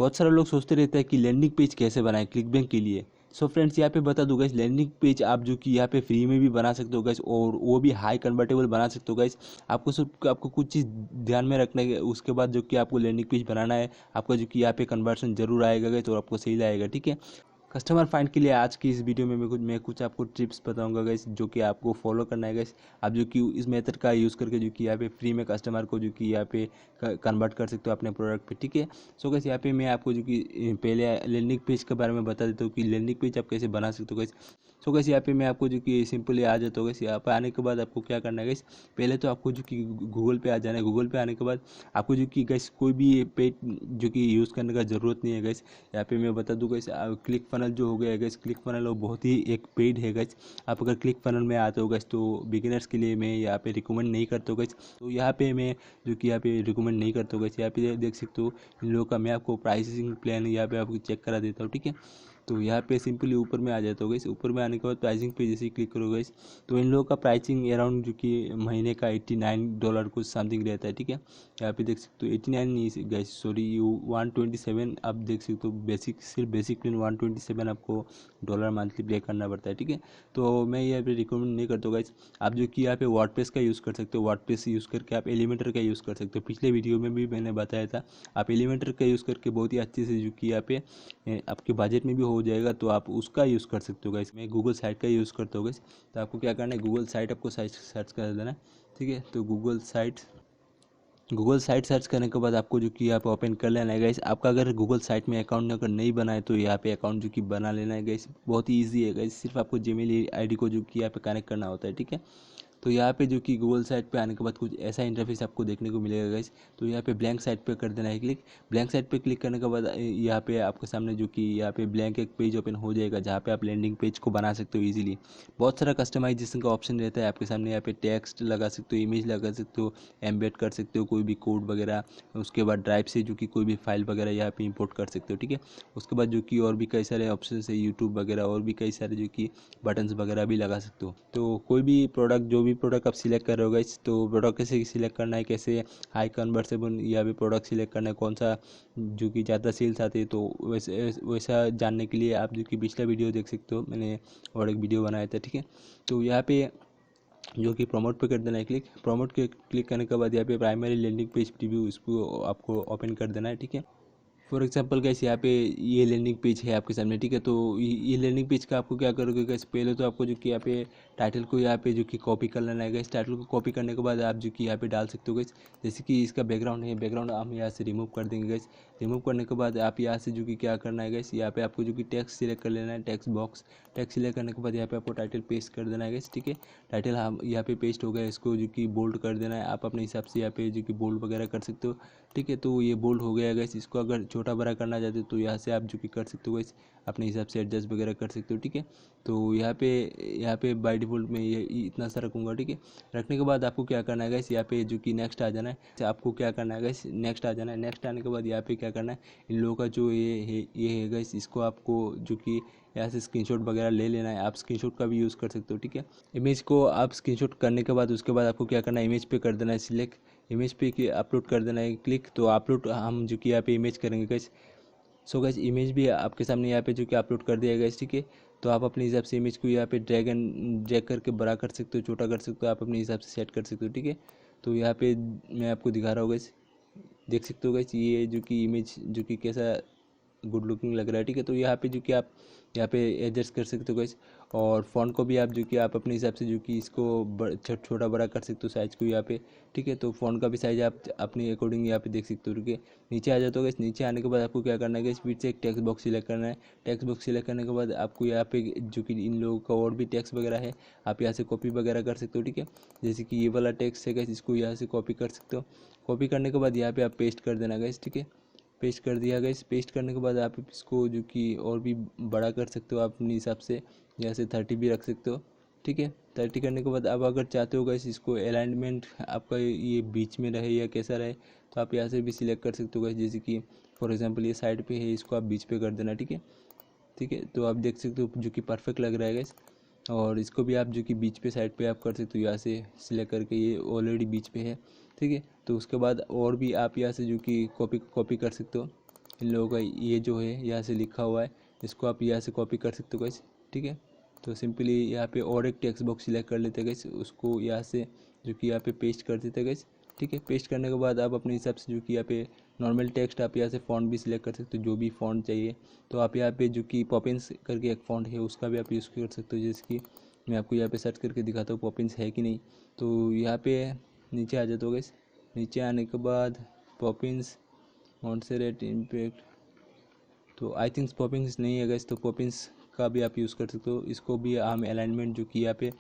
बहुत सारे लोग सोचते रहते हैं कि लैंडिंग पेज कैसे बनाएं क्लिकबैंक के लिए। सो फ्रेंड्स यहाँ पे बता दूँ गाइस, लैंडिंग पेज आप जो कि यहाँ पे फ्री में भी बना सकते हो गाइस, और वो भी हाई कन्वर्टेबल बना सकते हो गाइस। आपको कुछ चीज़ ध्यान में रखना है, उसके बाद जो कि आपको लैंडिंग पेज बनाना है, आपका जो कि यहाँ पे कन्वर्सन जरूर आएगा गाइस, और आपको सही आएगा, ठीक है। कस्टमर फाइंड के लिए आज की इस वीडियो में मैं कुछ आपको टिप्स बताऊंगा गाइस, जो कि आपको फॉलो करना है गाइस। आप जो कि इस मेथड का यूज़ करके जो कि यहाँ पे फ्री में कस्टमर को जो कि यहाँ पे कन्वर्ट कर सकते हो अपने प्रोडक्ट पे, ठीक है। सो गाइस यहाँ पे मैं आपको जो कि पहले लैंडिंग पेज के बारे में बता देता हूँ कि लैंडिंग पेज आप कैसे बना सकते हो गाइस। सो गाइस यहाँ पे मैं आपको जो कि सिंपली आ जाता हूँ गाइस। यहाँ पे आने के बाद आपको क्या करना है गाइस, पहले तो आपको जो कि गूगल पे आ जाना है। गूगल पे आने के बाद आपको जो कि गाइस कोई भी पेज जो कि यूज़ करने का ज़रूरत नहीं है गाइस। यहाँ पे मैं बता दूँ गाइस, क्लिक फनल जो हो गया है गाइस, क्लिक फनल वो बहुत ही एक पेड है गाइस। आप अगर क्लिक फनल में आते हो गाइस तो बिगिनर्स के लिए मैं यहाँ पे रिकमेंड नहीं करता हूँ गाइस। तो यहाँ पे मैं जो कि यहाँ पे रिकमेंड नहीं करता हूँ गाइस। यहाँ पे देख सकते हो इन लोगों का, मैं आपको प्राइसिंग प्लान यहाँ पे आपको चेक करा देता हूँ, ठीक है। तो यहाँ पे सिंपली ऊपर में आ जाता हो गाइस। ऊपर में आने के बाद प्राइसिंग पे जैसे ही क्लिक करो गाइस, तो इन लोगों का प्राइसिंग अराउंड जो कि महीने का $89 कुछ समथिंग रहता है, ठीक है। यहाँ पे देख सकते हो 89 नहीं गाइस, सॉरी, 127 आप देख सकते हो। सिर्फ बेसिक प्लान 127 आपको डॉलर मंथली पे करना पड़ता है, ठीक है। तो मैं यहाँ पे रिकमेंड नहीं करता हूँ गाइस। आप जो कि यहाँ पे वर्डप्रेस का यूज़ कर सकते हो, वर्डप्रेस यूज़ करके आप एलिमेंटर का यूज़ कर सकते हो। पिछले वीडियो में भी मैंने बताया था, आप एलिमेंटर का यूज़ करके बहुत ही अच्छे से जो कि यहाँ पे आपके बजट में भी हो जाएगा, तो आप उसका यूज़ कर सकते हो गाइस। मैं गूगल साइट का यूज़ करता हूँ गाइस। तो आपको क्या करना है, गूगल साइट आपको सर्च कर देना है, ठीक है। तो गूगल साइट सर्च करने के बाद आपको जो कि आप ओपन कर लेना है गाइस। आपका अगर गूगल साइट में अकाउंट अगर नहीं बना है तो यहाँ पे अकाउंट जो कि बना लेना है गाइस। बहुत ही ईजी है गाइस, सिर्फ आपको जीमेल आईडी को जो कि यहाँ पे कनेक्ट करना होता है, ठीक है। तो यहाँ पे जो कि गूगल साइट पे आने के बाद कुछ ऐसा इंटरफेस आपको देखने को मिलेगा गाइस। तो यहाँ पे ब्लैंक साइट पे कर देना है क्लिक। ब्लैंक साइट पे क्लिक करने के बाद यहाँ पे आपके सामने जो कि यहाँ पे ब्लैंक एक पेज ओपन हो जाएगा, जहाँ पे आप लैंडिंग पेज को बना सकते हो इजीली। बहुत सारा कस्टमाइजेशन का ऑप्शन रहता है आपके सामने। यहाँ पे टेक्स्ट लगा सकते हो, इमेज लगा सकते हो, एम्बेड कर सकते हो कोई भी कोड वगैरह। उसके बाद ड्राइव से जो कि कोई भी फाइल वगैरह यहाँ पे इंपोर्ट कर सकते हो, ठीक है। उसके बाद जो कि और भी कई सारे ऑप्शन है, यूट्यूब वगैरह और भी कई सारे जो कि बटन्स वगैरह भी लगा सकते हो। तो कोई भी प्रोडक्ट, जो भी प्रोडक्ट आप सिलेक्ट कर रहे हो गाइस, तो प्रोडक्ट कैसे सिलेक्ट करना है, कैसे हाई कन्वर्सेबल या भी प्रोडक्ट सिलेक्ट करना है, कौन सा जो कि ज़्यादा सेल्स आते हैं, तो वैसे वैसा जानने के लिए आप जो कि पिछला वीडियो देख सकते हो, मैंने और एक वीडियो बनाया था, ठीक है। तो यहाँ पे जो कि प्रमोट पे कर देना है क्लिक। प्रमोट के क्लिक करने के बाद यहाँ पे प्राइमरी लैंडिंग पेज प्रीव्यू, इसको आपको ओपन कर देना है, ठीक है। फॉर एग्जाम्पल गैस यहाँ पे ये लैंडिंग पेज है आपके सामने, ठीक है। तो ये लैंडिंग पेज का आपको क्या करोगे गैस, पहले तो आपको जो कि यहाँ पे टाइटल को यहाँ पे जो कि कॉपी कर लेना है गैस। टाइटल को कॉपी करने के बाद आप जो कि यहाँ पे डाल सकते हो गैस। जैसे कि इसका बैकग्राउंड है, बैकग्राउंड हम यहाँ से रिमूव कर देंगे गैस। रिमूव करने के बाद आप यहाँ से जो कि क्या करना है गैस, यहाँ पे आपको जो कि टेक्स्ट सिलेक्ट कर लेना है, टेक्स्ट बॉक्स। टेक्स्ट सिलेक्ट करने के बाद यहाँ पे आपको टाइटल पेस्ट कर देना है गैस, ठीक है। टाइटल हम यहाँ पे पेस्ट हो गया, इसको जो कि बोल्ड कर देना है। आप अपने हिसाब से यहाँ पे जो कि बोल्ड वगैरह कर सकते हो, ठीक है। तो ये बोल्ड हो गया गैस। इसको अगर छोटा बड़ा करना चाहते हो तो यहाँ से आप जो कि कर सकते हो गैस, अपने हिसाब से एडजस्ट वगैरह कर सकते हो, ठीक है। तो यहाँ पे बाय डिफ़ॉल्ट मैं ये इतना सा रखूँगा, ठीक है। रखने के बाद आपको क्या करना है गैस, यहाँ पे जो कि नेक्स्ट आ जाना है। आपको क्या करना है गैस, नेक्स्ट आ जाना है। नेक्स्ट आने के बाद यहाँ पे क्या करना है, इन लोगों का जो ये है गैस, इसको आपको जो कि यहाँ से स्क्रीनशॉट वगैरह ले लेना है। आप स्क्रीनशॉट का भी यूज़ कर सकते हो, ठीक है। इमेज को आप स्क्रीनशॉट करने के बाद उसके बाद आपको क्या करना है, इमेज पे कर देना है सिलेक्ट। इमेज पे कि अपलोड कर देना है क्लिक। तो अपलोड हम जो कि यहाँ पे इमेज करेंगे गैस। सो गैस इमेज भी आपके सामने यहाँ पे जो कि अपलोड कर दिया गया, ठीक है। तो आप अपने हिसाब से इमेज को यहाँ पे ड्रैग करके बड़ा कर सकते हो, छोटा कर सकते हो, आप अपने हिसाब से सेट कर सकते हो, ठीक है। तो यहाँ पे मैं आपको दिखा रहा हूँ गैस, देख सकते हो गैस, ये जो कि इमेज जो कि कैसा गुड लुकिंग लग रहा है, ठीक है। तो यहाँ पे जो कि आप यहाँ पे एडजस्ट कर सकते हो गाइस। और फ़ॉन्ट को भी आप जो कि आप अपने हिसाब से जो कि इसको छोटा बड़ा कर सकते हो साइज़ को यहाँ पे, ठीक है। तो फ़ॉन्ट का भी साइज़ आप अपने अकॉर्डिंग यहाँ पे देख सकते हो, ठीक है। नीचे आ जाते हो गाइस। नीचे आने के बाद आपको क्या करना है गाइस, फिर से एक टेक्स्ट बॉक्स सिलेक्ट करना है। टेक्स्ट बॉक्स सिलेक्ट करने के बाद आपको यहाँ पे जो कि इन लोगों का और भी टेक्स्ट वगैरह है, आप यहाँ से कॉपी वगैरह कर सकते हो, ठीक है। जैसे कि ये वाला टेक्स्ट है गाइस, इसको यहाँ से कॉपी कर सकते हो। कॉपी करने के बाद यहाँ पे आप पेस्ट कर देना गाइस, ठीक है। पेस्ट कर दिया गया। पेस्ट करने के बाद आप इसको जो कि और भी बड़ा कर सकते हो आप अपने हिसाब से, जैसे 30 भी रख सकते हो, ठीक है। 30 करने के बाद आप अगर चाहते हो गाइस इसको अलाइनमेंट आपका ये बीच में रहे या कैसा रहे, तो आप यहाँ से भी सिलेक्ट कर सकते हो गाइस। जैसे कि फॉर एग्जांपल ये साइड पे है, इसको आप बीच पे कर देना, ठीक है। ठीक है, तो आप देख सकते हो जो कि परफेक्ट लग रहा है गाइस। और इसको भी आप जो कि बीच पे साइड पे आप कर सकते हो, यहाँ से सिलेक्ट करके, ये ऑलरेडी बीच पे है, ठीक है। तो उसके बाद और भी आप यहाँ से जो कि कॉपी कर सकते हो, इन लोगों का ये जो है यहाँ से लिखा हुआ है, इसको आप यहाँ से कॉपी कर सकते हो गाइस, ठीक है। तो सिंपली यहाँ पे और एक टेक्स्ट बॉक्स सिलेक्ट कर लेते गाइस, उसको यहाँ से जो कि यहाँ पे पेस्ट कर देते गाइस, ठीक है। पेस्ट करने के बाद आप अपने हिसाब से जो कि यहाँ पे नॉर्मल टेक्स्ट आप यहाँ से फ़ॉन्ट भी सिलेक्ट कर सकते हो, जो भी फ़ॉन्ट चाहिए। तो आप यहाँ पे जो कि पॉपिंस करके एक फ़ॉन्ट है उसका भी आप यूज़ कर सकते हो, जैसे कि मैं आपको यहाँ पे सर्च करके दिखाता हूँ पॉपिंस है कि नहीं। तो यहाँ पे नीचे आ जाते हो गाइस, नीचे आने के बाद पॉपिंस मॉन्सेरेट इम्पैक्ट, तो आई थिंक पॉपिंग्स नहीं है गाइस, तो पॉपिंग्स का भी आप यूज़ कर सकते हो। इसको भी हम अलाइनमेंट जो कि यहाँ पे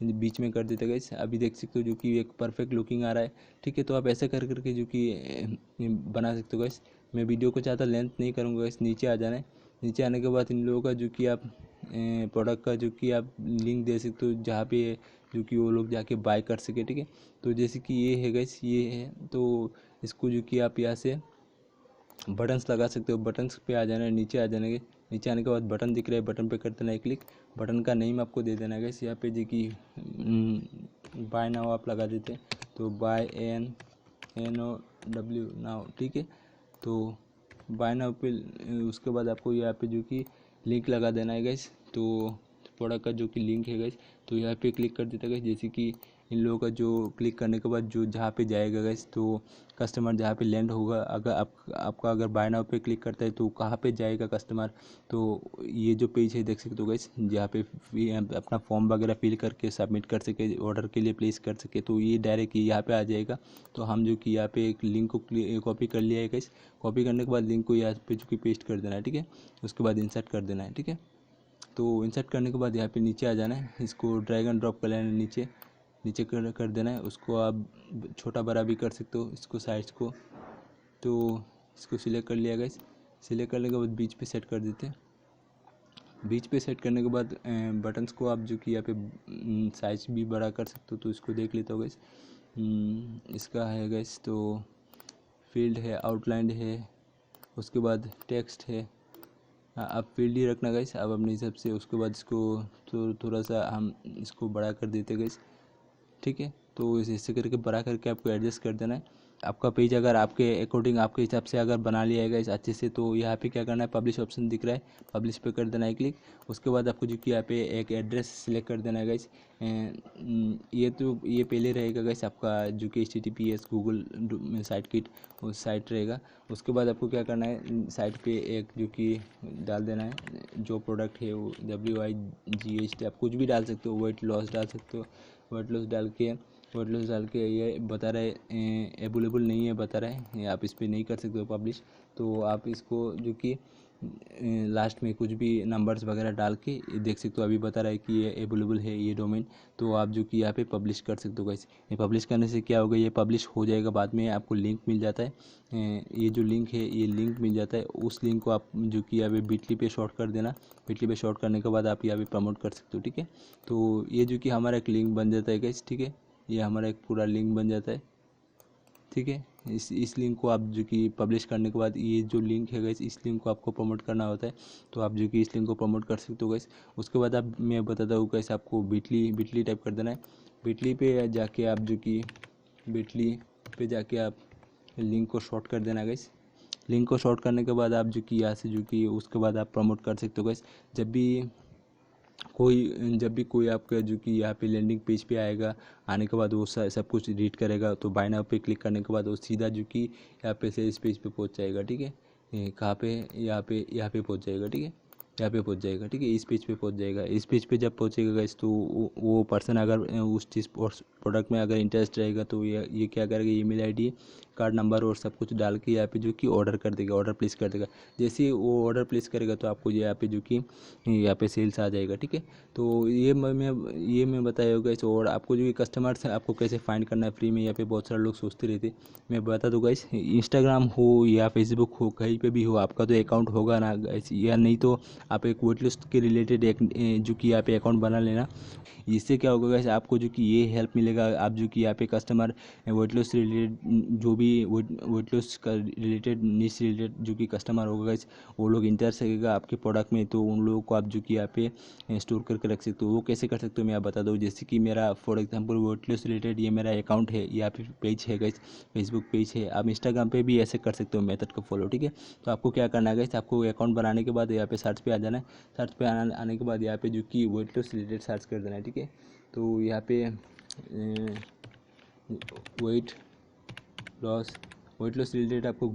बीच में कर देते हैं गाइस, अभी देख सकते हो जो कि एक परफेक्ट लुकिंग आ रहा है, ठीक है। तो आप ऐसा कर करके जो कि बना सकते हो गाइस। मैं वीडियो को ज़्यादा लेंथ नहीं करूँगा गाइस, नीचे आ जाना है। नीचे आने के बाद इन लोगों का जो कि आप प्रोडक्ट का जो कि आप लिंक दे सकते हो, जहाँ पे जो कि वो लोग जाके बाय कर सके, ठीक है। तो जैसे कि ये है गाइस, ये है, तो इसको जो कि आप यहाँ से बटन्स लगा सकते हो, बटन्स पे आ जाना है, नीचे आ जाने के, नीचे आने के बाद बटन दिख रहा है, बटन पे कर देना है क्लिक। बटन का नेम आपको दे देना है गाइस, यहाँ पे जो कि बाय नाउ आप लगा देते हैं, तो बाय NOW नाउ, ठीक है। तो बाय नाउ पे उसके बाद आपको यहाँ पे जो कि लिंक लगा देना है गाइस, तो प्रोडक्ट का जो कि लिंक है गाइस, तो यहाँ पे क्लिक कर देता है गाइस। जैसे कि इन लोगों का जो क्लिक करने के बाद जो जहाँ पे जाएगा गाइस, तो कस्टमर जहाँ पे लैंड होगा, अगर आपका अगर बाय नाउ पे क्लिक करता है तो कहाँ पे जाएगा कस्टमर, तो ये जो पेज है देख सकते हो गाइस, जहाँ पे अपना फॉर्म वगैरह फिल करके सबमिट कर सके, ऑर्डर के लिए प्लेस कर सके, तो ये डायरेक्ट यहाँ पे आ जाएगा। तो हम जो कि यहाँ पे एक लिंक को कॉपी कर लिया है गाइस, कॉपी करने के बाद लिंक को यहाँ पे जो कि पेस्ट कर देना है, ठीक है। उसके बाद इंसर्ट कर देना है, ठीक है। तो इंसर्ट करने के बाद यहाँ पे नीचे आ जाना है, इसको ड्रैग एंड ड्रॉप कर लेना है, नीचे नीचे कर देना है। उसको आप छोटा बड़ा भी कर सकते हो, इसको साइज को। तो इसको सिलेक्ट कर लिया गाइस, सिलेक्ट करने के बाद बीच पे सेट कर देते हैं। बीच पे सेट करने के बाद बटन्स को आप जो कि यहाँ पे साइज भी बड़ा कर सकते हो, तो इसको देख लेते हो गाइस। इसका है गाइस, तो फील्ड है, आउटलाइन है, उसके बाद टेक्स्ट है। आप फील्ड ही रखना गाइस आप अपने हिसाब से। उसके बाद इसको तो थोड़ा सा हम इसको बड़ा कर देते गाइस, ठीक है। तो ऐसे करके बड़ा करके आपको एडजस्ट कर देना है। आपका पेज अगर आपके अकॉर्डिंग आपके हिसाब से अगर बना लिया है गाइस अच्छे से, तो यहाँ पे क्या करना है, पब्लिश ऑप्शन दिख रहा है, पब्लिश पे कर देना है क्लिक। उसके बाद आपको जो कि यहाँ पे एक एड्रेस सिलेक्ट कर देना है गाइस। ये पहले रहेगा गाइस आपका जो कि HTTPS गूगल साइट किट वो साइट रहेगा। उसके बाद आपको क्या करना है, साइट पे एक जो कि डाल देना है, जो प्रोडक्ट है वो WIGHT, आप कुछ भी डाल सकते हो, वेट लॉस डाल सकते हो, वेट लॉस डाल के ये बता रहा है अवेलेबल नहीं है, बता रहा है, आप इस पर नहीं कर सकते हो पब्लिश। तो आप इसको जो कि लास्ट में कुछ भी नंबर्स वगैरह डाल के देख सकते हो, अभी बता रहा है कि ये अवेलेबल है ये डोमेन। तो आप जो कि यहाँ पे पब्लिश कर सकते हो गाइस। ये पब्लिश करने से क्या होगा, ये पब्लिश हो जाएगा, बाद में आपको लिंक मिल जाता है। ये जो लिंक है ये लिंक मिल जाता है, उस लिंक को आप जो कि यहाँ पे बिटली पे शॉर्ट कर देना। बिटली पे शॉर्ट करने के बाद आप यहाँ पे प्रमोट कर सकते हो, ठीक है। तो ये जो कि हमारा एक लिंक बन जाता है गाइस, ठीक है। ये हमारा एक पूरा लिंक बन जाता है, ठीक है। इस लिंक को आप जो कि पब्लिश करने के बाद ये जो लिंक है गाइस, इस लिंक को आपको प्रमोट करना होता है। तो आप जो कि इस लिंक को प्रमोट कर सकते हो गाइस। उसके बाद आप मैं बताता हूँ कैसे आपको बिटली टाइप कर देना है। बिटली पे जाके आप जो कि बिटली पे जाके आप लिंक को शॉर्ट कर देना गाइस। लिंक को शॉर्ट करने के बाद आप जो कि यहाँ से जो कि उसके बाद आप प्रमोट कर सकते हो गाइस। जब भी कोई आपका जो कि यहाँ पे लैंडिंग पेज पे आएगा, आने के बाद वो सब कुछ रीड करेगा, तो बाय नाउ पे क्लिक करने के बाद वो सीधा जो कि यहाँ पे से इस पेज पे पहुँच जाएगा, ठीक है। कहाँ पे, यहाँ पे पहुँच जाएगा, ठीक है। यहाँ पे पहुँच जाएगा, ठीक है। इस पेज पे पहुँच जाएगा। इस पेज पे जब पहुँचेगा गाइस, तो वो पर्सन अगर उस चीज़ प्रोडक्ट में अगर इंटरेस्ट रहेगा, तो ये क्या करेगा, ईमेल ID कार्ड नंबर और सब कुछ डाल के यहाँ पे जो कि ऑर्डर कर देगा, ऑर्डर प्लेस कर देगा। जैसे ही वो ऑर्डर प्लेस करेगा, तो आपको यहाँ पे जो कि यहाँ पे सेल्स आ जाएगा, ठीक है। तो ये मैं बताया होगा इस। और आपको जो कस्टमर्स है आपको कैसे फाइंड करना है फ्री में, यहाँ पे बहुत सारे लोग सोचते रहते, मैं बता दूंगा इस। इंस्टाग्राम हो या फेसबुक हो, कहीं पे भी हो, आपका तो अकाउंट होगा ना गाइस, या नहीं तो आप एक वेट लिस्ट के रिलेटेड एक जो कि यहाँ पे अकाउंट बना लेना। इससे क्या होगा गाइस, आपको जो कि ये हेल्प मिलेगा, आप जो कि यहाँ पे कस्टमर वेट लॉस से रिलेटेड जो भी वेट लॉस का रिलेटेड निश रिलेटेड जो कि कस्टमर होगा गाइस, वो लोग इंटरेस्ट रहेगा आपके प्रोडक्ट में, तो उन लोगों को आप जो कि यहाँ पे स्टोर करके रख सकते हो। वो कैसे कर सकते हो मैं आप बता दूँ। जैसे कि मेरा for example weight loss related ये मेरा अकाउंट है, या फिर पेज है गाइस, फेसबुक पेज है। आप इंस्टाग्राम पे भी ऐसे कर सकते हो मेथड को फॉलो, ठीक है। तो आपको क्या करना है गाइस, आपको अकाउंट बनाने के बाद यहाँ पे सर्च पे आ जाना है। सर्च पे आने के बाद यहाँ पे जो कि वेट लॉस रिलेटेड सर्च कर देना है, ठीक है। तो यहाँ पे weight loss weight loss related आपको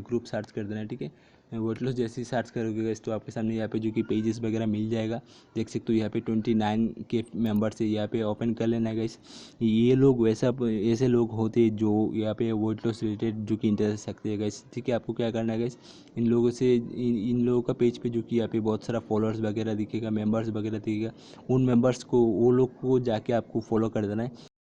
ग्रुप सर्च कर देना है, ठीक है। वेट लॉस जैसे ही सर्च करोगे गाइस, तो आपके सामने यहाँ पे जो कि पेजेस वगैरह मिल जाएगा, देख सकते हो। यहाँ पे 29 के मेंबर्स है, यहाँ पे ओपन कर लेना है गाइस। ये लोग ऐसे लोग होते हैं जो यहाँ पे वेट लॉस रिलेटेड जो कि इंटरेस्ट रखते हैं गाइस, ठीक है। आपको क्या करना है गाइस, इन लोगों का पेज पे जो कि यहाँ पे बहुत सारा फॉलोअर्स वगैरह दिखेगा, मेंबर्स वगैरह दिखेगा, उन मेंबर्स को वो लोग को जाके आपको फॉलो कर देना है।